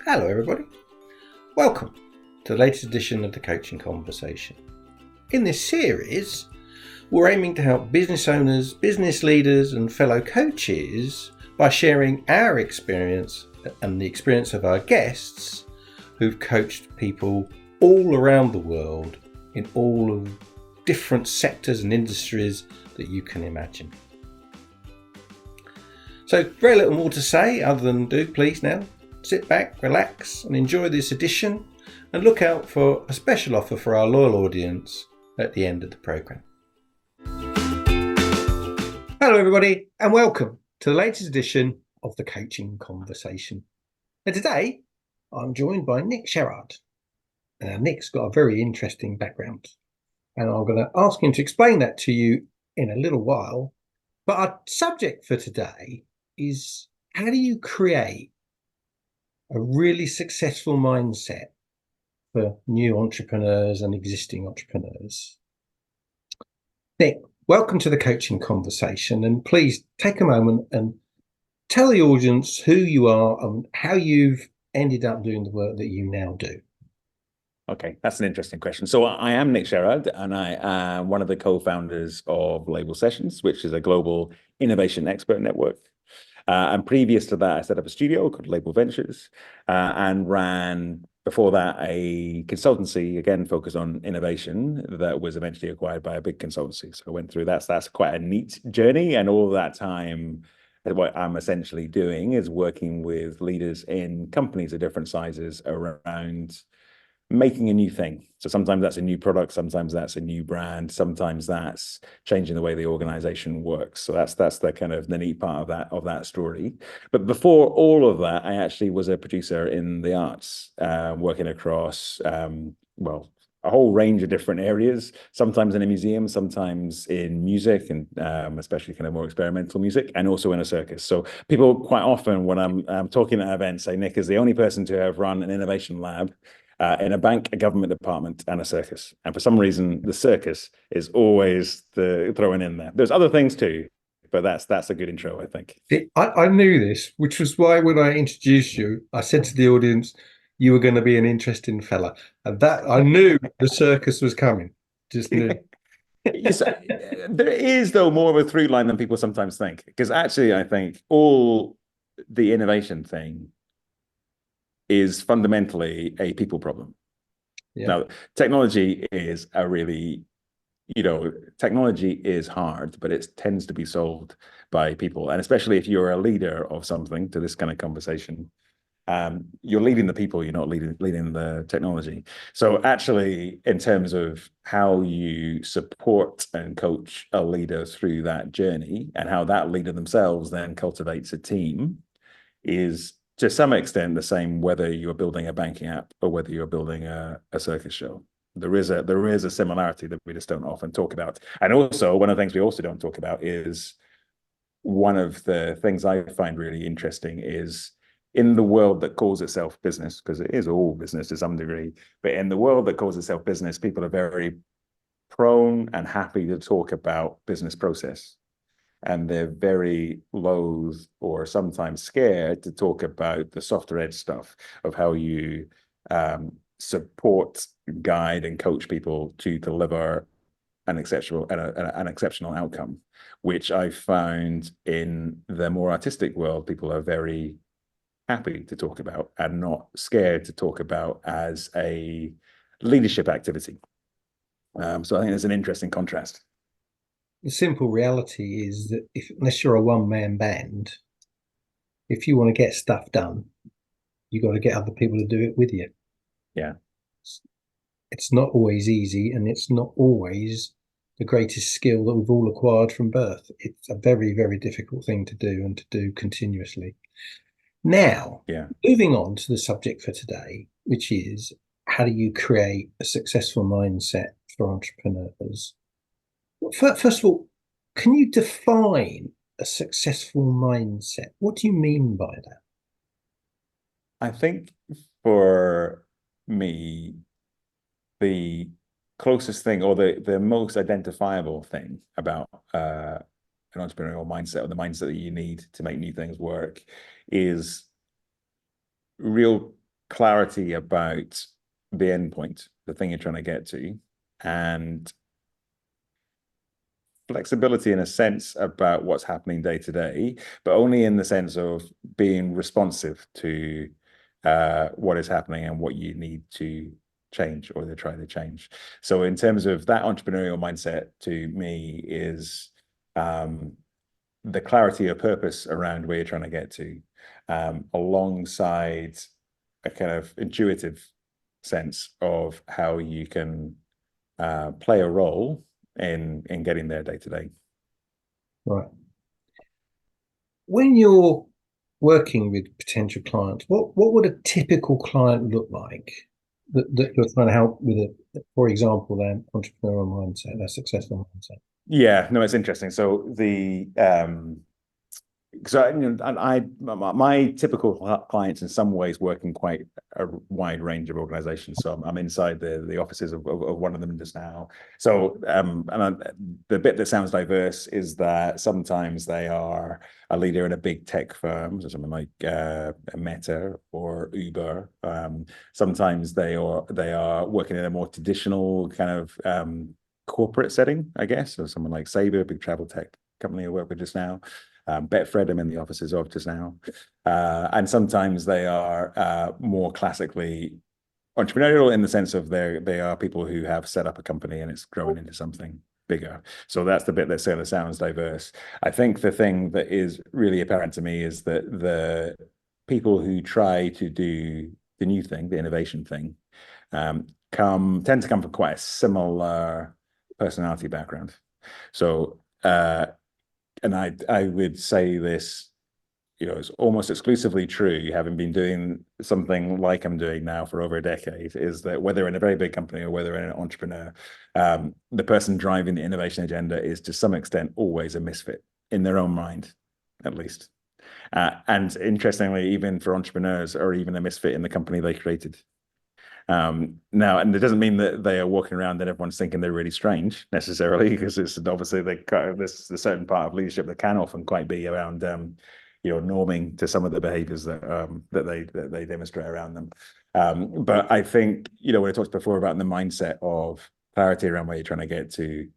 Hello everybody, welcome to the latest edition of the Coaching Conversation. In this series, we're aiming to help business owners, business leaders and fellow coaches by sharing our experience and the experience of our guests who've coached people all around the world in all of different sectors and industries that you can imagine. So very little more to say other than do please now sit back, relax and enjoy this edition, and look out for a special offer for our loyal audience at the end of the programme. Hello everybody and welcome to the latest edition of the Coaching Conversation. And today I'm joined by Nick Sherrard. Now Nick's got a very interesting background and I'm going to ask him to explain that to you in a little while. But our subject for today is how do you create a really successful mindset for new entrepreneurs and existing entrepreneurs. Nick, welcome to the Coaching Conversation, and please take a moment and tell the audience who you are and how you've ended up doing the work that you now do. Okay, that's an interesting question. So I am Nick Sherrard, and I am one of the co-founders of Label Sessions, which is a global innovation expert network. And previous to that, I set up a studio called Label Ventures and ran, before that, a consultancy, again, focused on innovation that was eventually acquired by a big consultancy. So I went through that. So that's quite a neat journey. And all that time, what I'm essentially doing is working with leaders in companies of different sizes around making a new thing. So sometimes that's a new product, sometimes that's a new brand, sometimes that's changing the way the organization works. So that's the kind of the neat part of that story. But before all of that, I actually was a producer in the arts, working across a whole range of different areas, sometimes in a museum, sometimes in music, and especially kind of more experimental music, and also in a circus. So people quite often, when I'm talking at events, say Nick is the only person to have run an innovation lab in a bank, a government department, and a circus. And for some reason, the circus is always thrown in there. There's other things too, but that's a good intro, I think. I knew this, which was why when I introduced you, I said to the audience, you were going to be an interesting fella. And that I knew the circus was coming. Just knew. Yes, there is, though, more of a through line than people sometimes think. Because actually, I think all the innovation thing is fundamentally a people problem. Yeah. Now, technology is technology is hard, but it tends to be solved by people. And especially if you're a leader of something, to this kind of conversation, you're leading the people, you're not leading the technology. So actually, in terms of how you support and coach a leader through that journey and how that leader themselves then cultivates a team is to some extent the same whether you're building a banking app or whether you're building a circus show. There is a similarity that we just don't often talk about. And also, one of the things we also don't talk about is one of the things I find really interesting is in the world that calls itself business, because it is all business to some degree, but in the world that calls itself business, people are very prone and happy to talk about business process. And they're very loath or sometimes scared to talk about the softer edge stuff of how you support, guide, and coach people to deliver an exceptional outcome, which I found in the more artistic world, people are very happy to talk about and not scared to talk about as a leadership activity. So I think there's an interesting contrast. The simple reality is that unless you're a one-man band, if you want to get stuff done, you've got to get other people to do it with you. Yeah. It's not always easy, and it's not always the greatest skill that we've all acquired from birth. It's a very, very difficult thing to do and to do continuously. Now, moving on to the subject for today, which is how do you create a successful mindset for entrepreneurs? First of all, can you define a successful mindset? What do you mean by that? I think for me, the closest thing or the most identifiable thing about an entrepreneurial mindset, or the mindset that you need to make new things work, is real clarity about the endpoint, the thing you're trying to get to, and flexibility in a sense about what's happening day to day, but only in the sense of being responsive to what is happening and what you need to change or to try to change. So in terms of that entrepreneurial mindset, to me is the clarity of purpose around where you're trying to get to, alongside a kind of intuitive sense of how you can play a role in getting there day to day. Right. When you're working with potential clients, what would a typical client look like that you're trying to help with for example, their entrepreneurial mindset, their successful mindset? Yeah, no, it's interesting. So my typical clients in some ways work in quite a wide range of organizations. So I'm inside the offices of one of them just now. So the bit that sounds diverse is that sometimes they are a leader in a big tech firm, so something like Meta or Uber. Sometimes they are working in a more traditional kind of corporate setting, I guess. So someone like Sabre, a big travel tech company I work with just now. Betfred, I'm in the offices of just now. And sometimes they are more classically entrepreneurial in the sense of they are people who have set up a company and it's growing into something bigger. So that's the bit that sort of sounds diverse. I think the thing that is really apparent to me is that the people who try to do the new thing, the innovation thing, tend to come from quite a similar personality background. So and I would say this, it's almost exclusively true, having been doing something like I'm doing now for over a decade, is that whether in a very big company or whether in an entrepreneur, the person driving the innovation agenda is to some extent always a misfit in their own mind, at least. And interestingly, even for entrepreneurs, or even a misfit in the company they created. Now, and it doesn't mean that they are walking around and everyone's thinking they're really strange necessarily, because it's obviously there's a certain part of leadership that can often quite be around, norming to some of the behaviors that they demonstrate around them. But I think, when I talked before about the mindset of clarity around where you're trying to get to,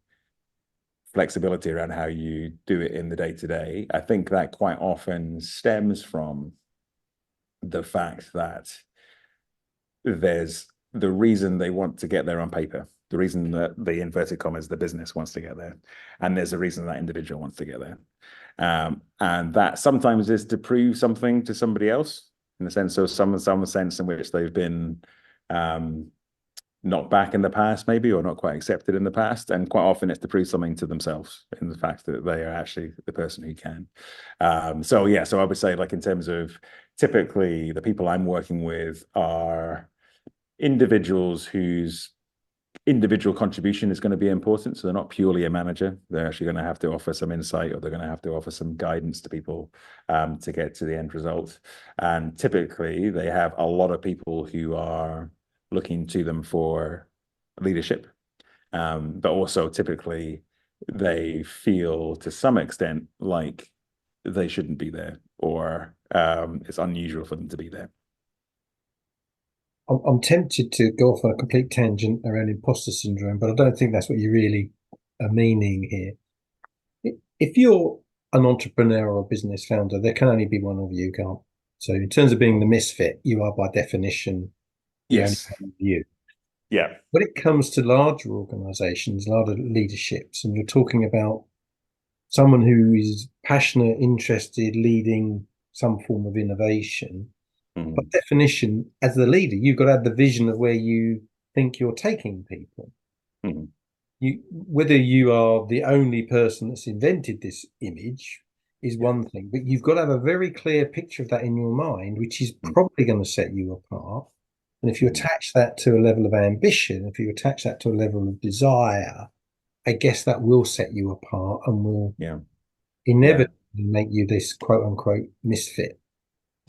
flexibility around how you do it in the day to day, I think that quite often stems from the fact that there's the reason they want to get there on paper, the reason that the inverted commas, the business wants to get there. And there's a reason that individual wants to get there. And that sometimes is to prove something to somebody else, in the sense of some sense in which they've been not back in the past, maybe, or not quite accepted in the past. And quite often it's to prove something to themselves in the fact that they are actually the person who can. So I would say, like, in terms of typically the people I'm working with are individuals whose individual contribution is going to be important. So they're not purely a manager. They're actually going to have to offer some insight, or they're going to have to offer some guidance to people to get to the end result. And typically they have a lot of people who are looking to them for leadership. But also typically they feel to some extent like they shouldn't be there, or it's unusual for them to be there. I'm tempted to go off on a complete tangent around imposter syndrome, but I don't think that's what you really are meaning here. If you're an entrepreneur or business founder, there can only be one of you, can't? So in terms of being the misfit, you are by definition the only Yes. one of you. Yeah. When it comes to larger organizations, larger leaderships, and you're talking about someone who is passionate, interested, leading some form of innovation, by definition, as the leader, you've got to have the vision of where you think you're taking people. Whether you are the only person that's invented this image is one thing, but you've got to have a very clear picture of that in your mind, which is probably going to set you apart. And if you attach that to a level of ambition, if you attach that to a level of desire, I guess that will set you apart and will inevitably make you this quote unquote misfit.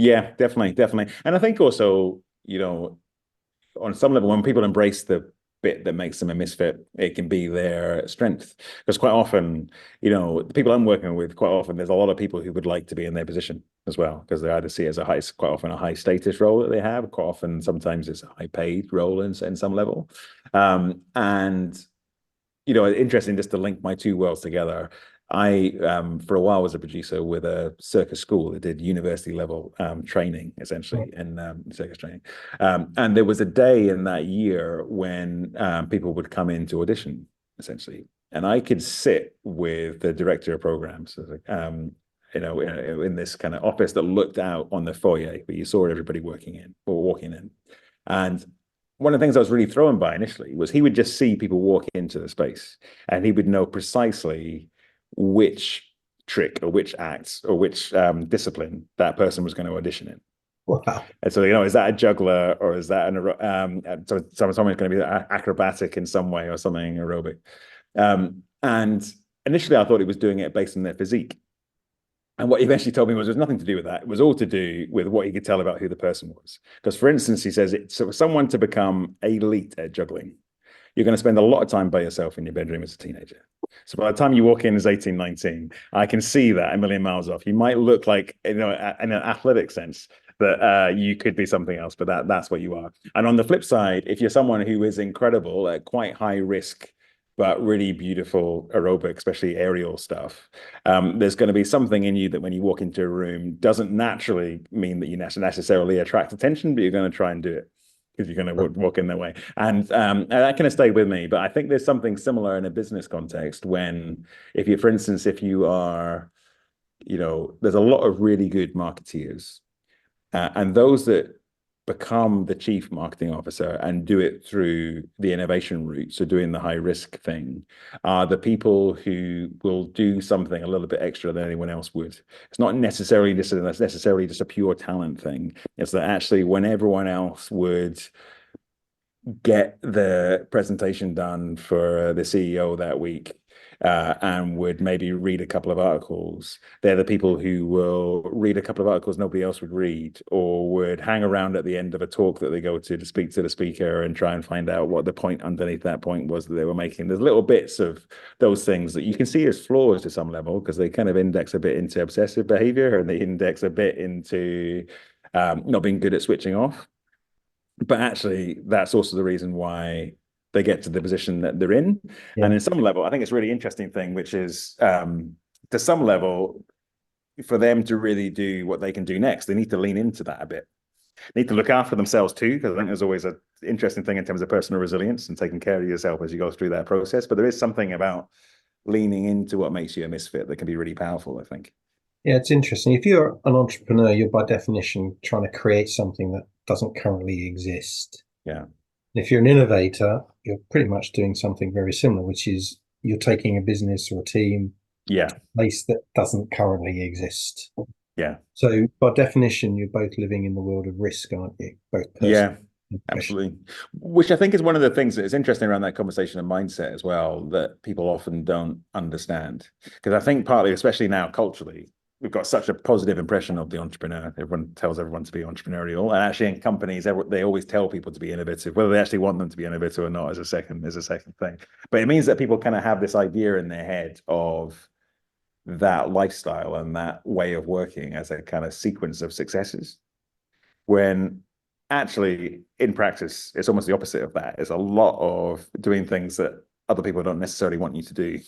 Yeah, definitely. And I think also, on some level, when people embrace the bit that makes them a misfit. It can be their strength. Because quite often, the people I'm working with, quite often, there's a lot of people who would like to be in their position as well, because they either see it as quite often a high status role that they have. Quite often, sometimes it's a high paid role in some level. And interesting just to link my two worlds together. I, for a while, was a producer with a circus school that did university level training, essentially, in circus training. And there was a day in that year when people would come in to audition, essentially. And I could sit with the director of programs, in this kind of office that looked out on the foyer where you saw everybody working in or walking in. And one of the things I was really thrown by initially was he would just see people walk into the space and he would know precisely which trick or which acts or which discipline that person was going to audition in. Wow. And so, is that a juggler or is that someone's going to be acrobatic in some way or something aerobic? And initially I thought he was doing it based on their physique. And what he eventually told me was nothing to do with that. It was all to do with what he could tell about who the person was. Because, for instance, he says, so for someone to become elite at juggling, you're going to spend a lot of time by yourself in your bedroom as a teenager. So by the time you walk in as 18, 19, I can see that a million miles off. You might look like, in an athletic sense, that you could be something else, but that's what you are. And on the flip side, if you're someone who is incredible at quite high risk, but really beautiful aerobic, especially aerial stuff, there's going to be something in you that when you walk into a room doesn't naturally mean that you necessarily attract attention, but you're going to try and do it because you're going to walk in their way. And that kind of stayed with me. But I think there's something similar in a business context when, for instance, if you are, there's a lot of really good marketeers and those that become the chief marketing officer and do it through the innovation route, so doing the high risk thing, are the people who will do something a little bit extra than anyone else would. It's not necessarily just a pure talent thing. It's that actually when everyone else would get the presentation done for the CEO that week and would maybe read a couple of articles, they're the people who will read a couple of articles nobody else would read, or would hang around at the end of a talk that they go to speak to the speaker and try and find out what the point underneath that point was that they were making. There's little bits of those things that you can see as flaws to some level because they kind of index a bit into obsessive behavior and they index a bit into not being good at switching off. But actually, that's also the reason why they get to the position that they're in. Yeah. And in some level, I think it's a really interesting thing, which is to some level, for them to really do what they can do next, they need to lean into that a bit. They need to look after themselves too, because I think there's always an interesting thing in terms of personal resilience and taking care of yourself as you go through that process. But there is something about leaning into what makes you a misfit that can be really powerful, I think. Yeah, it's interesting. If you're an entrepreneur, you're by definition trying to create something that doesn't currently exist. Yeah. If you're an innovator, you're pretty much doing something very similar, which is you're taking a business or a team to a place that doesn't currently exist. Yeah. So by definition, you're both living in the world of risk, aren't you? Both personally. Yeah, absolutely. Which I think is one of the things that is interesting around that conversation of mindset as well, that people often don't understand. Because I think partly, especially now culturally, we've got such a positive impression of the entrepreneur. Everyone tells everyone to be entrepreneurial, and actually in companies, they always tell people to be innovative. Whether they actually want them to be innovative or not is a second thing. But it means that people kind of have this idea in their head of that lifestyle and that way of working as a kind of sequence of successes, when actually in practice it's almost the opposite of that. It's a lot of doing things that other people don't necessarily want you to do,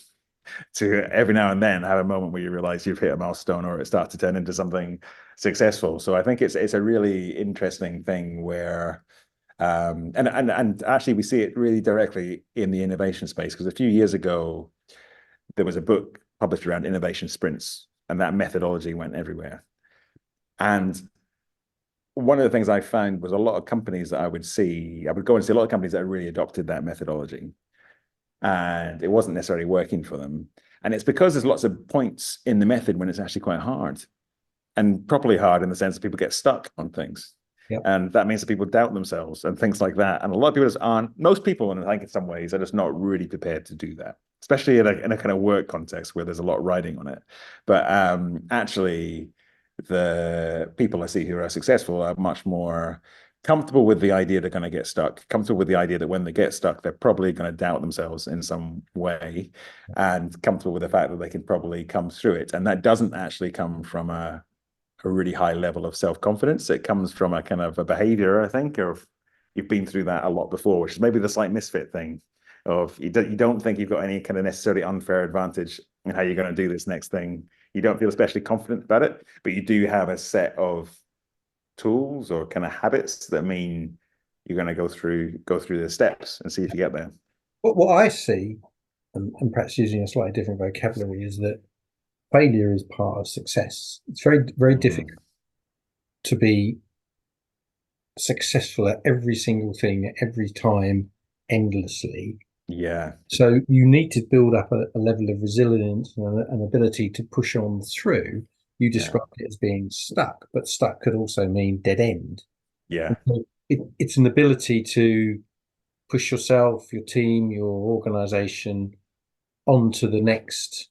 to every now and then have a moment where you realize you've hit a milestone or it starts to turn into something successful. So I think it's a really interesting thing where and actually we see it really directly in the innovation space, because a few years ago there was a book published around innovation sprints and that methodology went everywhere. And one of the things I found was a lot of companies that I would go and see a lot of companies that really adopted that methodology, and it wasn't necessarily working for them. And it's because there's lots of points in the method when it's actually quite hard, and properly hard in the sense that people get stuck on things. Yep. And that means that people doubt themselves and things like that. And a lot of people just aren't, most people, and I think in some ways, are just not really prepared to do that, especially in a kind of work context where there's a lot riding on it. But actually, the people I see who are successful are much more comfortable with the idea they're going to get stuck, comfortable with the idea that when they get stuck, they're probably going to doubt themselves in some way, and comfortable with the fact that they can probably come through it. And that doesn't actually come from a really high level of self-confidence. It comes from a kind of a behavior, I think, of you've been through that a lot before, which is maybe the slight misfit thing of you don't think you've got any kind of necessarily unfair advantage in how you're going to do this next thing. You don't feel especially confident about it, but you do have a set of tools or kind of habits that mean you're going to go through the steps and see if you get there. What I see, and perhaps using a slightly different vocabulary, is that failure is part of success. It's very difficult to be successful at every single thing every time endlessly. Yeah. So you need to build up a level of resilience and an ability to push on through. You described it as being stuck, but stuck could also mean dead end. Yeah. So it's an ability to push yourself, your team, your organization onto the next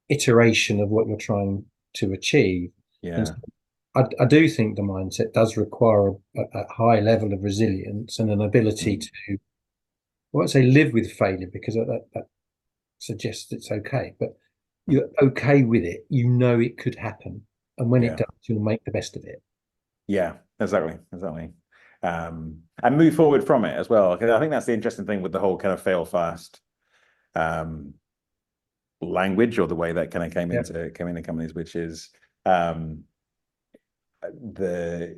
iteration of what you're trying to achieve. And Yeah. I do think the mindset does require a high level of resilience and an ability to, I won't say live with failure because that suggests it's okay, but you're okay with it. You know it could happen. And when it Yeah. does, you'll make the best of it. Yeah, exactly. And move forward from it as well. Because I think that's the interesting thing with the whole kind of fail fast um, language, or the way that kind of came Yeah. into companies, which is um, the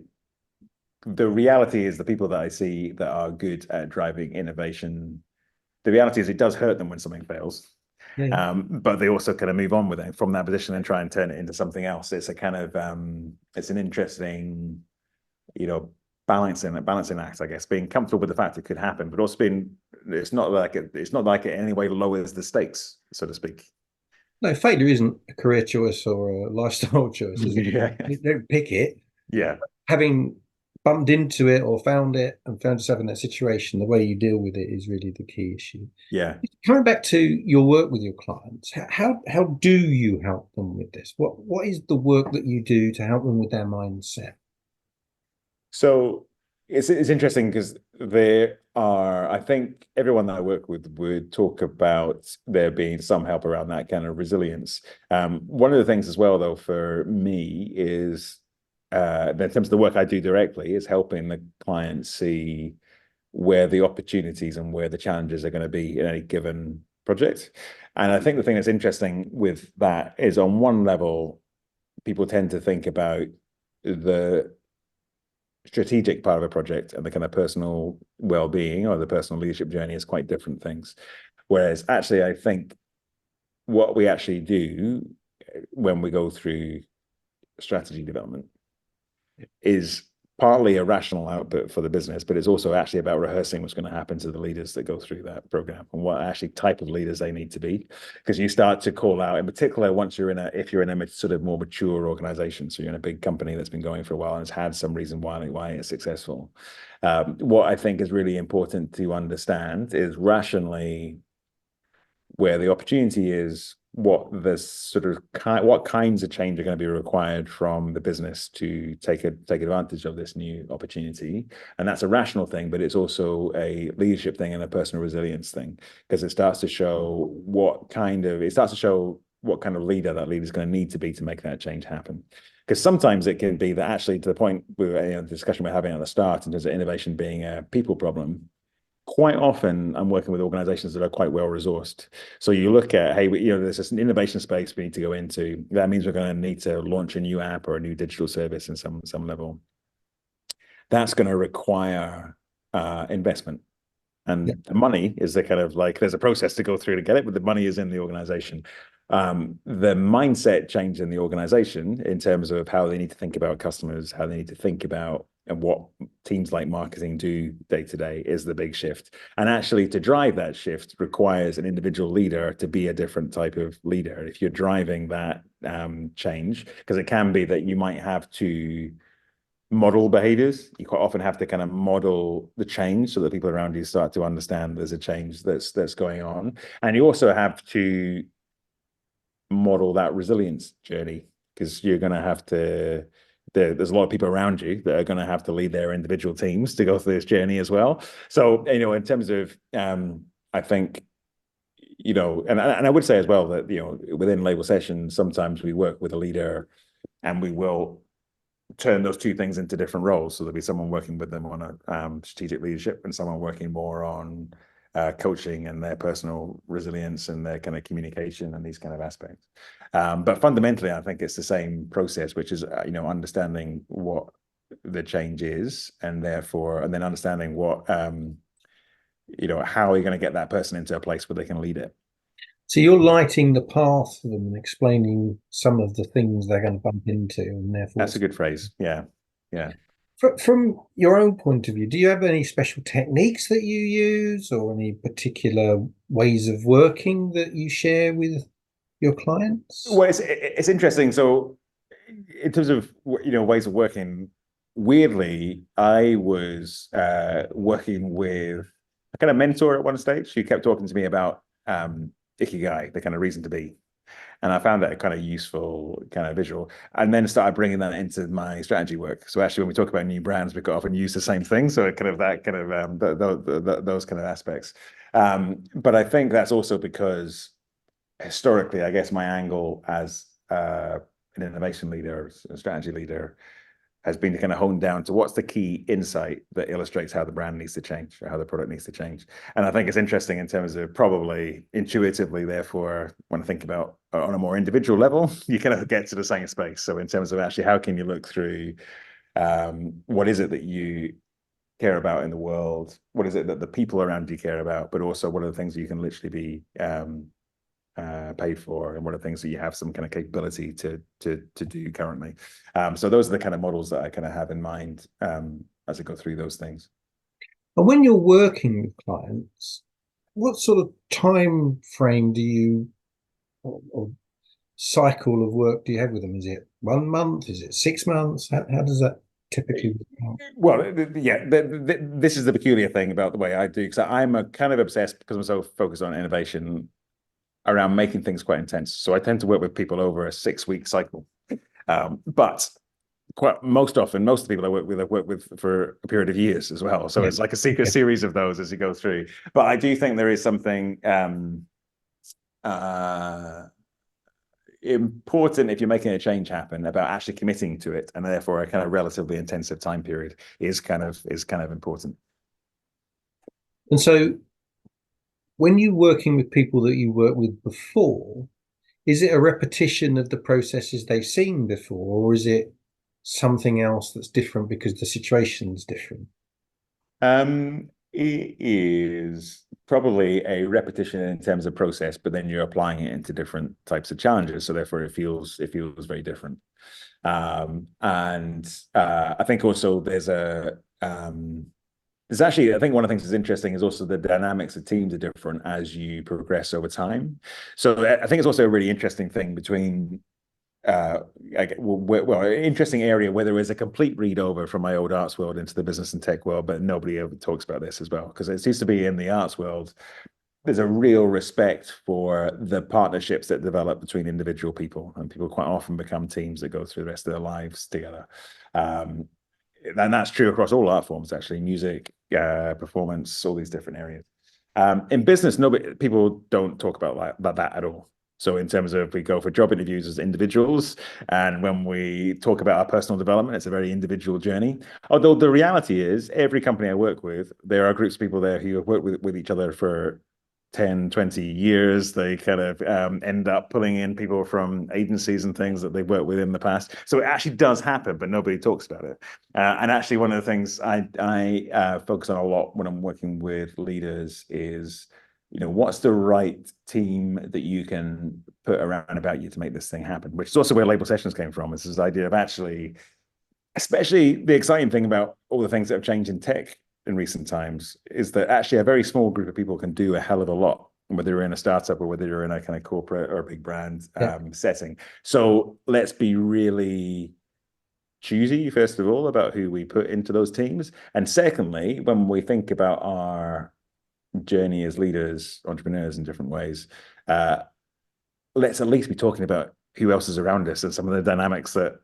reality is the people that I see that are good at driving innovation. The reality is it does hurt them when something fails. Yeah. But they also kind of move on with it from that position and try and turn it into something else. It's a kind of it's an interesting, balancing act, I guess, being comfortable with the fact it could happen, but also being it's not like it in any way lowers the stakes, so to speak. No, failure isn't a career choice or a lifestyle choice, is it? Yeah. You don't pick it. Yeah. Having bumped into it or found it and found yourself in that situation, the way you deal with it is really the key issue. Yeah. Coming back to your work with your clients, how do you help them with this? What is the work that you do to help them with their mindset? So it's interesting because I think everyone that I work with would talk about there being some help around that kind of resilience. One of the things as well, though, for me is in terms of the work I do directly, is helping the client see where the opportunities and where the challenges are going to be in any given project. And I think the thing that's interesting with that is, on one level, people tend to think about the strategic part of a project and the kind of personal well-being or the personal leadership journey is quite different things. Whereas actually, I think what we actually do when we go through strategy development is partly a rational output for the business, but it's also actually about rehearsing what's going to happen to the leaders that go through that program and what actually type of leaders they need to be. Because you start to call out, in particular, once if you're in a sort of more mature organization, so you're in a big company that's been going for a while and has had some reason why it's successful. What I think is really important to understand is rationally where the opportunity is, what kinds of change are going to be required from the business to take advantage of this new opportunity. And that's a rational thing, but it's also a leadership thing and a personal resilience thing, because it starts to show what kind of leader that leader is going to need to be to make that change happen. Because sometimes it can be that, actually, to the point with the discussion we're having at the start in terms of innovation being a people problem, quite often I'm working with organizations that are quite well resourced. So you look at, hey, there's this innovation space we need to go into. That means we're going to need to launch a new app or a new digital service in some level. That's going to require investment. And the money is the kind of like, there's a process to go through to get it, but the money is in the organization. The mindset change in the organization in terms of how they need to think about customers, how they need to think about and what teams like marketing do day to day is the big shift. And actually, to drive that shift requires an individual leader to be a different type of leader. If you're driving that change, because it can be that you might have to model behaviors. You quite often have to kind of model the change so that people around you start to understand there's a change that's going on. And you also have to model that resilience journey, because you're going to have to there's a lot of people around you that are going to have to lead their individual teams to go through this journey as well. So, in terms of, I think, and I would say as well that, within label sessions, sometimes we work with a leader and we will turn those two things into different roles. So there'll be someone working with them on a strategic leadership and someone working more on coaching and their personal resilience and their kind of communication and these kind of aspects. But fundamentally, I think it's the same process, which is, understanding what the change is and then understanding what, how are you going to get that person into a place where they can lead it. So you're lighting the path for them and explaining some of the things they're going to bump into, and therefore That's a good phrase. Yeah. From your own point of view, do you have any special techniques that you use or any particular ways of working that you share with your clients? Well, it's interesting. So in terms of, ways of working, weirdly, I was working with a kind of mentor at one stage. She kept talking to me about Ikigai, the kind of reason to be. And I found that a kind of useful kind of visual, and then started bringing that into my strategy work. So actually, when we talk about new brands, we quite often use the same thing. So kind of that kind of those kind of aspects. But I think that's also because historically, I guess my angle as an innovation leader, a strategy leader, has been to kind of hone down to what's the key insight that illustrates how the brand needs to change or how the product needs to change. And I think it's interesting in terms of probably intuitively, therefore, when I think about on a more individual level, you kind of get to the same space. So in terms of actually, how can you look through what is it that you care about in the world? What is it that the people around you care about? But also, what are the things that you can literally be paid for, and what are things that you have some kind of capability to do currently. So those are the kind of models that I kind of have in mind as I go through those things. And when you're working with clients, what sort of time frame do you or cycle of work do you have with them? Is it 1 month? Is it 6 months? How does that typically work out? Well, yeah, this is the peculiar thing about the way I do, because I'm a kind of obsessed, because I'm so focused on innovation, around making things quite intense. So I tend to work with people over a 6-week cycle. But quite most often, most of the people I've worked with for a period of years as well. So it's like a secret series of those as you go through. But I do think there is something important, if you're making a change happen, about actually committing to it, and therefore a kind of relatively intensive time period is kind of important. And so when you're working with people that you worked with before, is it a repetition of the processes they've seen before, or is it something else that's different because the situation's different? It is probably a repetition in terms of process, but then you're applying it into different types of challenges. So therefore, it feels very different. And I think also there's actually, I think one of the things that's interesting is also the dynamics of teams are different as you progress over time. So I think it's also a really interesting thing between interesting area where there is a complete read over from my old arts world into the business and tech world, but nobody ever talks about this as well, because it seems to be in the arts world, there's a real respect for the partnerships that develop between individual people, and people quite often become teams that go through the rest of their lives together. And that's true across all art forms, actually, music, performance, all these different areas. In business, people don't talk about that at all. So in terms of, we go for job interviews as individuals, and when we talk about our personal development, it's a very individual journey. Although the reality is, every company I work with, there are groups of people there who have worked with each other for 10, 20 years. They kind of end up pulling in people from agencies and things that they've worked with in the past. So it actually does happen, but nobody talks about it. And actually, one of the things I focus on a lot when I'm working with leaders is, what's the right team that you can put around about you to make this thing happen, which is also where label sessions came from. It's this idea of actually, especially the exciting thing about all the things that have changed in tech in recent times, is that actually a very small group of people can do a hell of a lot, whether you're in a startup or whether you're in a kind of corporate or a big brand setting. So let's be really choosy, first of all, about who we put into those teams. And secondly, when we think about our journey as leaders, entrepreneurs in different ways, let's at least be talking about who else is around us and some of the dynamics that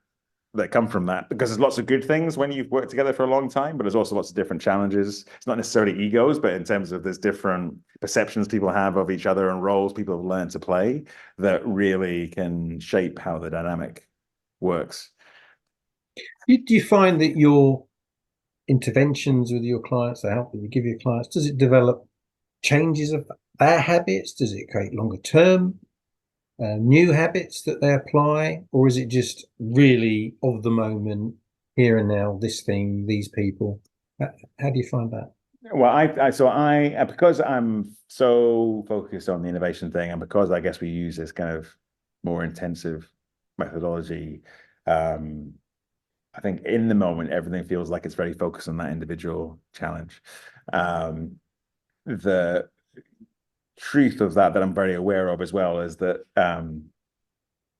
that come from that, because there's lots of good things when you've worked together for a long time, but there's also lots of different challenges. It's not necessarily egos, but in terms of there's different perceptions people have of each other and roles people have learned to play that really can shape how the dynamic works. Do you find that your interventions with your clients, the help that you give your clients, does it develop changes of their habits? Does it create longer term new habits that they apply, or is it just really of the moment, here and now, this thing, these people? How do you find that? Well, because I'm so focused on the innovation thing, and because I guess we use this kind of more intensive methodology, I think in the moment, everything feels like it's very focused on that individual challenge. The truth of that I'm very aware of as well is that,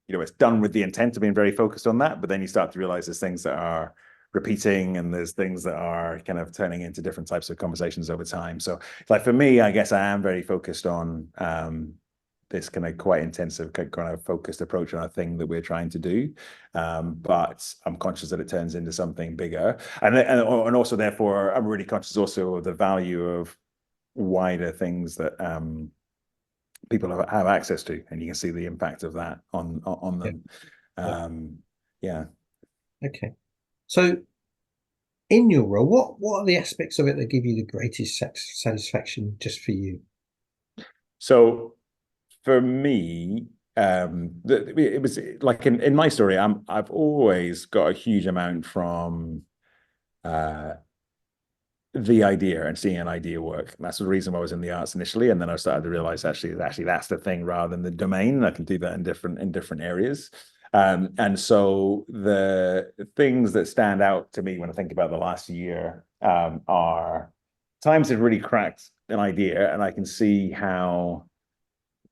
it's done with the intent of being very focused on that, but then you start to realize there's things that are repeating and there's things that are kind of turning into different types of conversations over time. So like for me, I guess I am very focused on this kind of quite intensive kind of focused approach on a thing that we're trying to do, but I'm conscious that it turns into something bigger, and also therefore I'm really conscious also of the value of wider things that people have access to, and you can see the impact of that on them. Yeah. Okay. So in your role, what are the aspects of it that give you the greatest satisfaction just for you? So for me, it was like in my story, I've always got a huge amount from the idea and seeing an idea work. And that's the reason why I was in the arts initially, and then I started to realize actually that's the thing rather than the domain. I can do that in different areas. And so the things that stand out to me when I think about the last year are times have really cracked an idea, and I can see how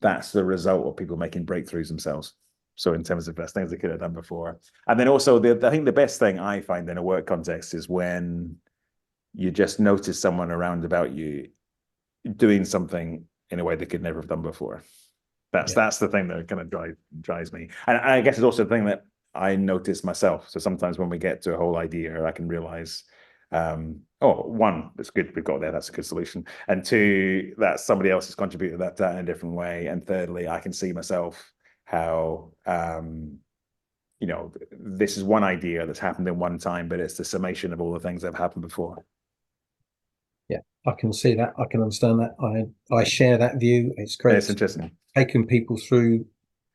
that's the result of people making breakthroughs themselves. So in terms of best things they could have done before. And then also I think the best thing I find in a work context is when you just notice someone around about you doing something in a way they could never have done before. That's the thing that kind of drives me. And I guess it's also the thing that I notice myself. So sometimes when we get to a whole idea, I can realize, one, it's good we've got there, that's a good solution. And two, that somebody else has contributed that in a different way. And thirdly, I can see myself how, this is one idea that's happened in one time, but it's the summation of all the things that have happened before. Yeah, I can see that. I can understand that. I share that view. It's great. It's interesting. Taking people through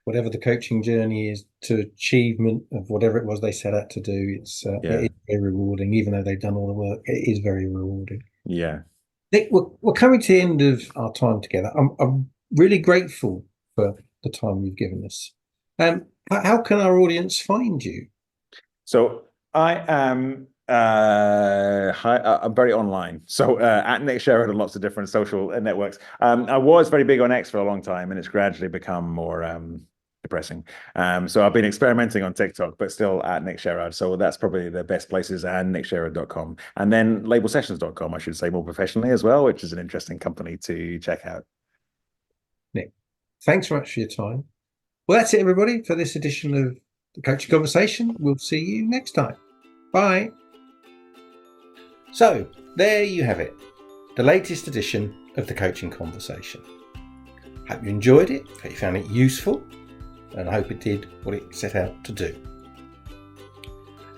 whatever the coaching journey is to achievement of whatever it was they set out to do. It is very rewarding, even though they've done all the work. It is very rewarding. Yeah. Nick, we're coming to the end of our time together. I'm really grateful for the time you've given us. How can our audience find you? So I am I'm very online. So at Nick Sherrard on lots of different social networks. I was very big on X for a long time, and it's gradually become more depressing. So I've been experimenting on TikTok, but still at Nick Sherrard. So that's probably the best places, and nicksherrard.com. And then labelsessions.com, I should say more professionally as well, which is an interesting company to check out. Nick, thanks so much for your time. Well, that's it, everybody, for this edition of the Coaching Conversation. We'll see you next time. Bye. So there you have it, the latest edition of the Coaching Conversation. Hope you enjoyed it, hope you found it useful, and I hope it did what it set out to do.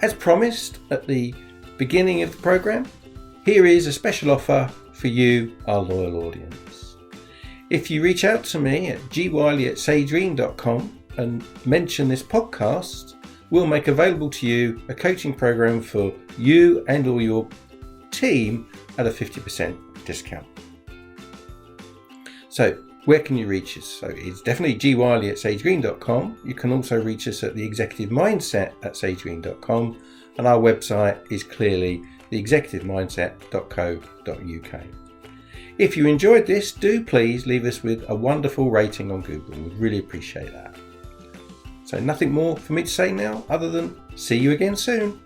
As promised at the beginning of the programme, here is a special offer for you, our loyal audience. If you reach out to me at gwiley@sagegreen.com and mention this podcast, we'll make available to you a coaching program for you and or your team at a 50% discount. So where can you reach us? So it's definitely gwiley@sagegreen.com. You can also reach us at the Executive Mindset at sagegreen.com, and our website is clearly theexecutivemindset.co.uk. If you enjoyed this, do please leave us with a wonderful rating on Google. We'd really appreciate that. So nothing more for me to say now other than see you again soon.